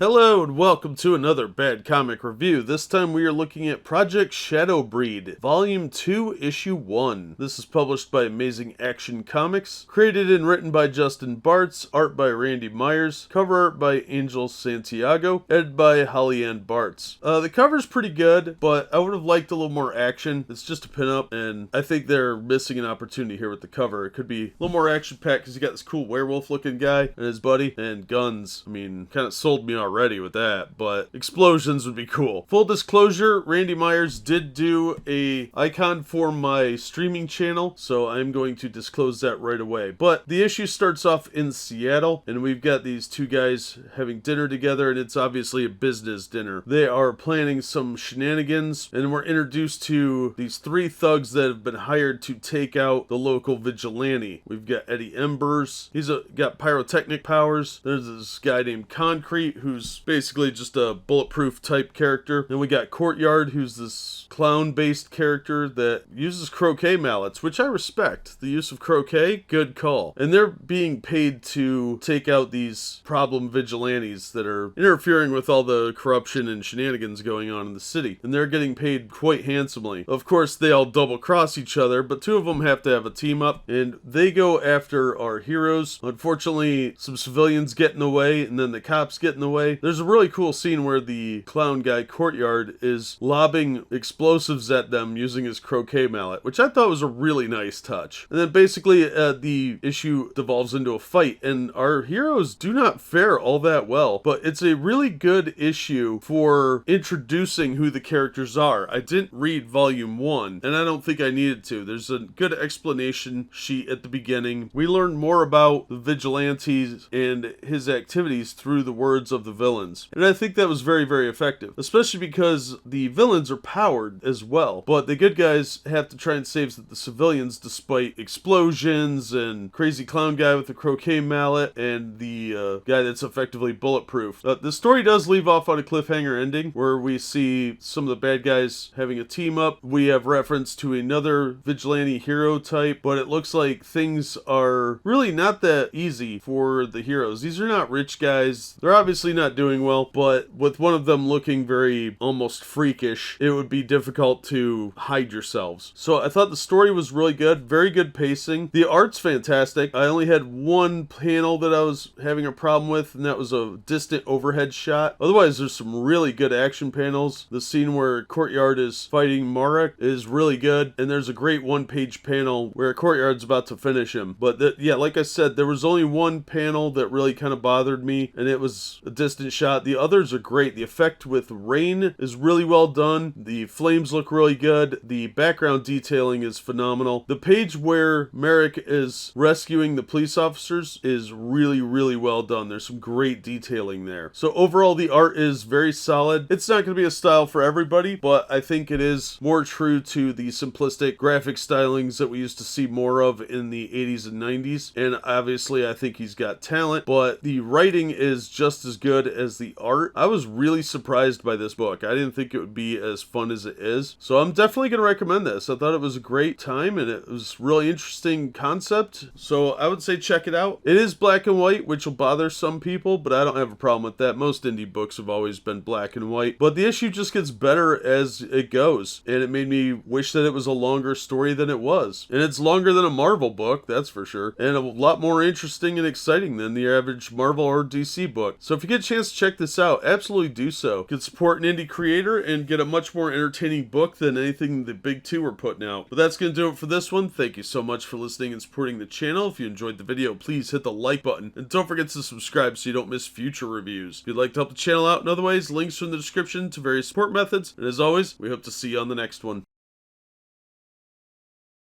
Hello and welcome to another Bad Comic Review. This time we are looking at Project Shadowbreed, Volume 2, Issue 1. This is published by Amazing Action Comics, created and written by Justin Bartz, art by Randy Meyers, cover art by Angel Santiago, edited by Holly Ann Bartz. The cover's pretty good, but I would have liked a little more action. It's just a pinup, and I think they're missing an opportunity here with the cover. It could be a little more action-packed because you got this cool werewolf-looking guy and his buddy, and guns. I mean, kind of sold me already with that, but explosions would be cool. Full disclosure, Randy Meyers did do a icon for my streaming channel, so I'm going to disclose that right away. But the issue starts off in Seattle, and we've got these two guys having dinner together, and it's obviously a business dinner. They are planning some shenanigans, and we're introduced to these three thugs that have been hired to take out the local vigilante. We've got Eddie Embers. He's got pyrotechnic powers. There's this guy named Concrete, who's basically just a bulletproof type character. Then we got Courtyard, who's this clown-based character that uses croquet mallets, which I respect. The use of croquet, good call. And they're being paid to take out these problem vigilantes that are interfering with all the corruption and shenanigans going on in the city. And they're getting paid quite handsomely. Of course, they all double-cross each other, but two of them have to have a team up, and they go after our heroes. Unfortunately, some civilians get in the way, and then the cops get in the way. There's a really cool scene where the clown guy Courtyard is lobbing explosives at them using his croquet mallet, which I thought was a really nice touch. And then basically the issue devolves into a fight, and our heroes do not fare all that well, but it's a really good issue for introducing who the characters are. I didn't read Volume 1, and I don't think I needed to. There's a good explanation sheet at the beginning. We learn more about the vigilantes and his activities through the words of the villains. And I think that was very, very effective, especially because the villains are powered as well, but the good guys have to try and save the civilians despite explosions and crazy clown guy with the croquet mallet and the guy that's effectively bulletproof. The story does leave off on a cliffhanger ending where we see some of the bad guys having a team up. We have reference to another vigilante hero type, but it looks like things are really not that easy for the heroes. These are not rich guys. They're obviously not doing well, but with one of them looking very almost freakish, it would be difficult to hide yourselves. So I thought the story was really good, very good pacing. The art's fantastic. I only had one panel that I was having a problem with, and that was a distant overhead shot. Otherwise, there's some really good action panels. The scene where Courtyard is fighting Marrok is really good, and there's a great one-page panel where Courtyard's about to finish him. But yeah, like I said, there was only one panel that really kind of bothered me, and it was a distant shot. The others are great. The effect with rain is really well done. The flames look really good. The background detailing is phenomenal. The page where Marrok is rescuing the police officers is really, really well done. There's some great detailing there. So overall, the art is very solid. It's not going to be a style for everybody, but I think it is more true to the simplistic graphic stylings that we used to see more of in the 80s and 90s. And obviously, I think he's got talent, but the writing is just as good as the art. I was really surprised by this book. I didn't think it would be as fun as it is. So I'm definitely going to recommend this. I thought it was a great time, and it was really interesting concept. So I would say check it out. It is black and white, which will bother some people, but I don't have a problem with that. Most indie books have always been black and white, but the issue just gets better as it goes, and it made me wish that it was a longer story than it was. And it's longer than a Marvel book, that's for sure, and a lot more interesting and exciting than the average Marvel or DC book. So if you get a chance to check this out, absolutely do so. You can support an indie creator and get a much more entertaining book than anything the big two are putting out. But that's going to do it for this one. Thank you so much for listening and supporting the channel. If you enjoyed the video, please hit the like button, and don't forget to subscribe so you don't miss future reviews. If you'd like to help the channel out in other ways, links are in the description to various support methods, and as always, we hope to see you on the next one.